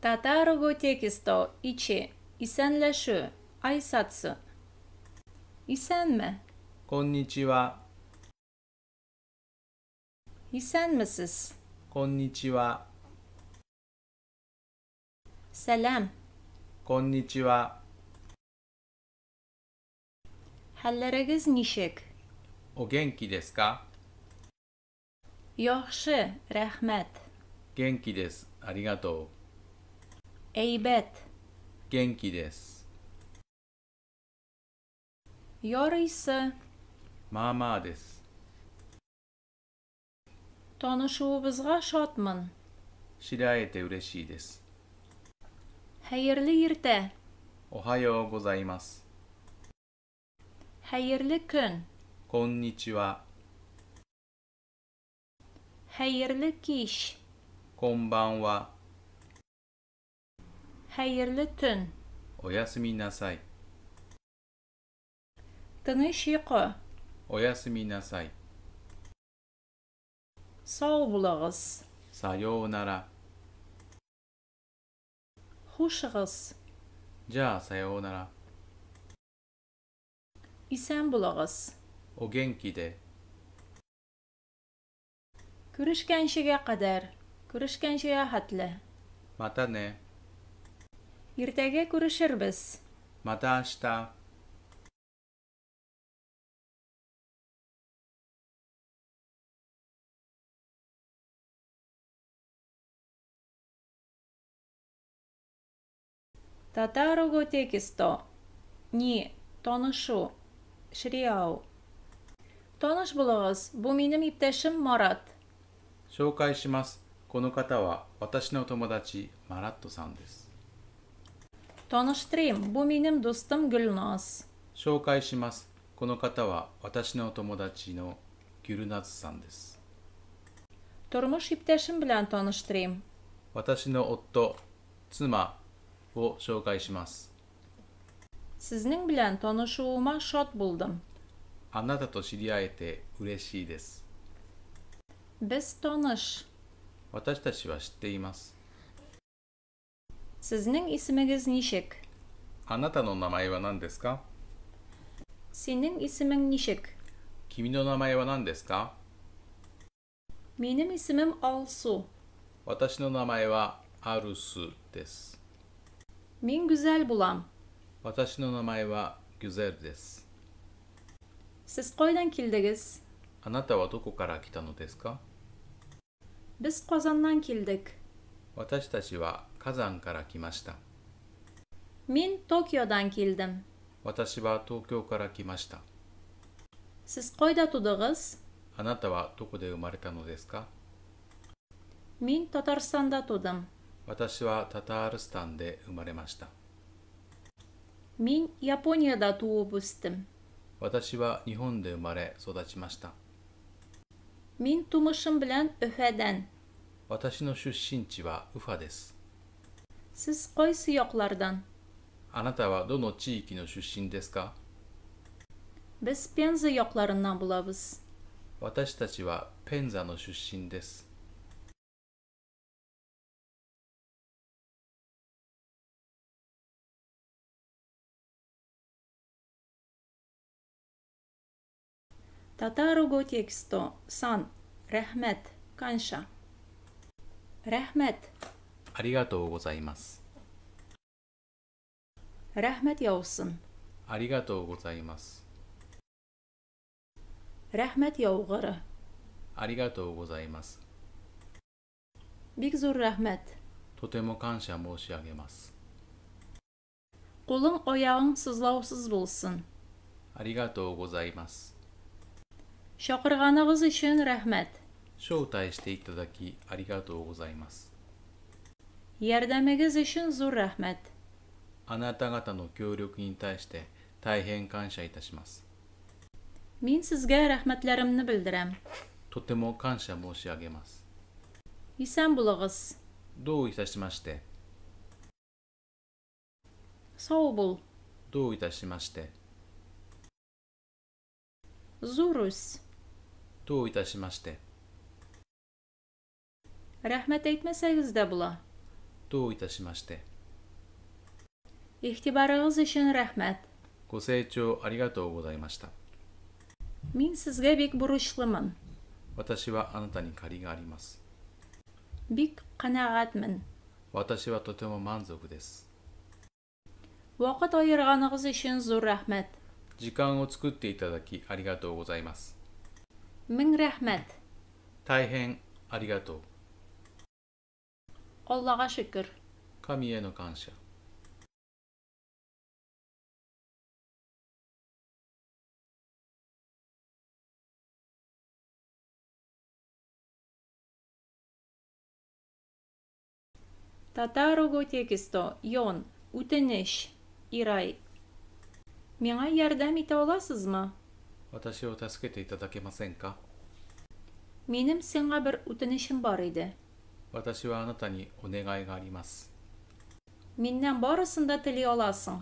Tatar語テキスト1 İsenleşü Aysatsı İsenme こんにちは。 İsenmesiz こんにちは。 Selam こんにちは。 Halleriniz nişek お元気ですか？ Yaxşı Rahmet 元気です。ありがとう。 Eybet 元気です。 Yarısı まあまあです。 Tanışığımızga şatmın 知り合えて嬉しいです。 Hayırlı yirte おはようございます。 Hayırlı gün こんにちは。 Hayırlı kiş こんばんは。 Hayırlı tün おやすみなさい。 Tınış yıkı おやすみなさい。 Sağ bulağız さようなら。 Hoşağız じゃあさようなら。 İsen bulağız お元気で。 Görüşkenşige kadar Görüşkenşige hatlı またね。 Yirtege görüşürüz また明日。 Tatar語テキスト2 Tanışı Şiryav Tanış bulağız Bu benim ipteşim Marat 紹介します。この方は私の友達マラットさんです。 Tanıştırayım Bu benim dostum Gülnaz 紹介します。この方は私の友達のギュルナズさんです。 Turmuş ipteşim bilen tanıştırayım 私の夫、妻を紹介します。 Sizning bilen tanışığıma şat buldum あなたと知り合えて嬉しいです。 Biz tanış 私たちは知っています。 Sizning isminiz nişik あなたの名前は何ですか？ Senin ismin nişik 君の名前は何ですか？ Benim ismim Alsu 私の名前はアルスです。 Men güzel bulam 私の名前はギュゼルです。 Siz koydan kildigiz あなたはどこから来たのですか？ Biz Kazan'dan kildik 私たちは火山から来ました。 Men Tokyo'dan kildim 私は東京から来ました。 Siz koyda tuduğuz あなたはどこで生まれたのですか？ Men Tatarstan'da tudum 私はタタールスタンで生まれました。 Men Japonya'da tuğup üstüm 私は日本で生まれ育ちました。 Men tumışım bilen Öfe'den 私の出身地はウファです。 Siz koysu yoklardan あなたはどの地域の出身ですか？ Biz Penza yoklarından bulabız 私たちはペンザの出身です。 Tatar語テキスト3 Rahmet Kanşa Rahmet ありがとうございます。 Rahmet yavsun ありがとうございます。 Rahmet yavgırı ありがとうございます。 Big zur rahmet とても感謝申し上げます。 Kulun oyağın sızlavsız bulsun ありがとうございます。 Şakırganığız için rahmet 招待していただきありがとうございます。 Yardımınız için zur rahmet あなた方の協力に対して大変感謝いたします。 Men sizge rahmetlerimni bildirem とても感謝申し上げます。 İsen bulağız どういたしまして。 Sağ bul どういたしまして。 Zurus どういたしまして。 Rahmet etmeseyiz de bula どういたしまして。 Игътибарыгыз өчен рәхмәт. ご清聴ありがとうございました。 Мин сезгә бик бурычлымын. 私はあなたに借りがあります。 Бик канәгатьмен. 私はとても満足です。 Вакыт аерганыгыз өчен зур рәхмәт. 時間を作っていただきありがとうございます。 Мең рәхмәт. 大変ありがとう。 Аллага шөкер. 神への感謝。 Татарого тексту Йон. Үтенеч. Ирай. Миңа ярдәм итә аласызмы? 私を助けていただけませんか。 Минем сиңа бер үтенечем бар иде. 私はあなたにお願いがあります。 Миннән барысын да тели аласың.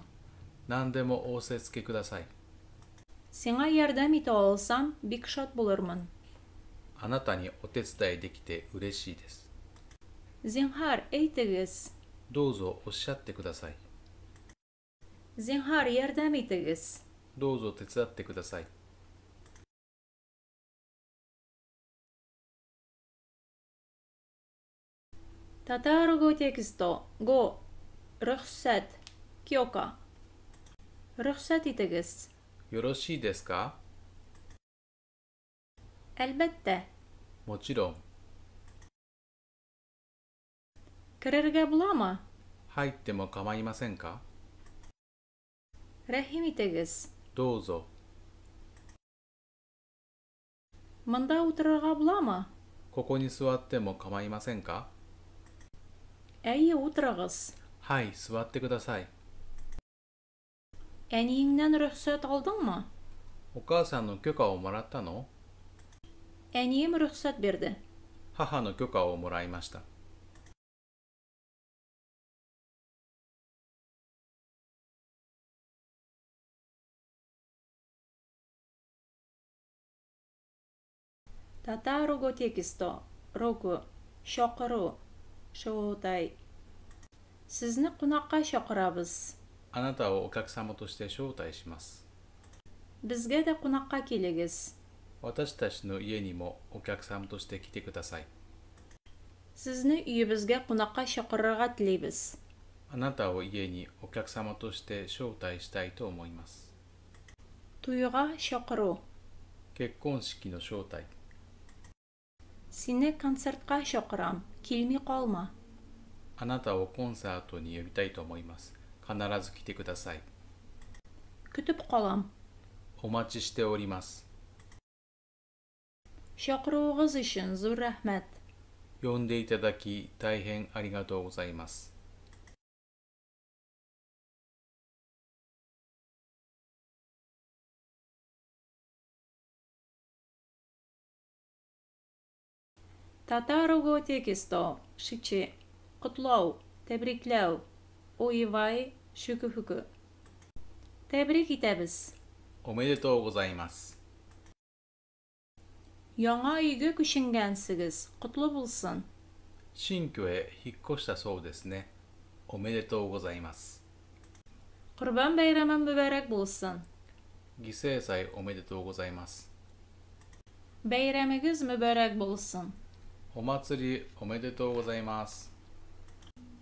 何でも仰せつけください。 Сиңа ярдәм итә алсам, бик шат булырмын. あなたにお手伝いできて嬉しいです。 Зинһар, әйтегез. どうぞおっしゃってください。 Зинһар, ярдәм итегез. どうぞ手伝ってください。 Татарого тексту Го. Рөхсәт. Кёка. Рөхсәт итегез. よろしいですか。 Әлбәттә. もちろん。 Керергә буламы? 入っても構いませんか。 Рәхим итегез. どうぞ。 Монда утырырга буламы? ここに座っても構いませんか。 Әйе, утырыгыз. はい、座ってください。 Әниеңнән рөхсәт алдыңмы? お母さんの許可をもらったの。 Әнием рөхсәт бирде. 母の許可をもらいました。 Татарого тексту Рогу. Шакыру. Шоутай. Сезне кунакка чакырабыз. あなたをお客様として招待します。 Безгә дә кунакка килегез. 私たちの家にもお客様として来てください。 Сезне өебезгә кунакка чакырырга телибез. あなたを家にお客様として招待したいと思います。 Туйга чакыру. 結婚式の招待。 Сине концертка чакырам. Килми калма. あなたをコンサートに呼びたいと思います。必ず来てください。 Көтеп калам. お待ちしております。 Чакыруыгыз өчен зур рәхмәт. 呼んでいただき大変ありがとうございます。 Татарого тексту Шичи. Котлау. Тәбрикләү. Ойвай. Шүкүфүкү. Тәбрик итәбез. おめでとうございます。 Яңа өйгә күченгәнсегез. Котлы булсын. 新居へ引っ越したそうですね。おめでとうございます。 Корбан бәйрәме мөбарәк булсын. 犠牲祭おめでとうございます。 Бәйрәмегез мөбарәк булсын. お祭りおめでとうございます。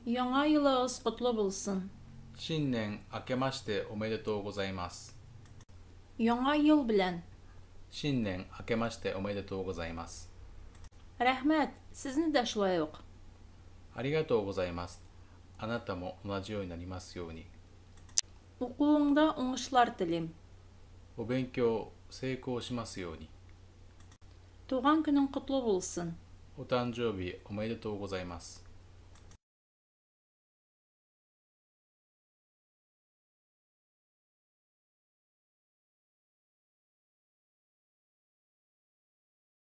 Яңа елыгыз котлы булсын. 新年明けましておめでとうございます。 Яңа ел белән. 新年明けましておめでとうございます。 Рәхмәт, сезне дә шулай ук. ありがとうございます。あなたも同じようになりますように。 Укуыңда уңышлар телим. お勉強成功しますように。 Туган көнең котлы булсын. お誕生日おめでとうございます。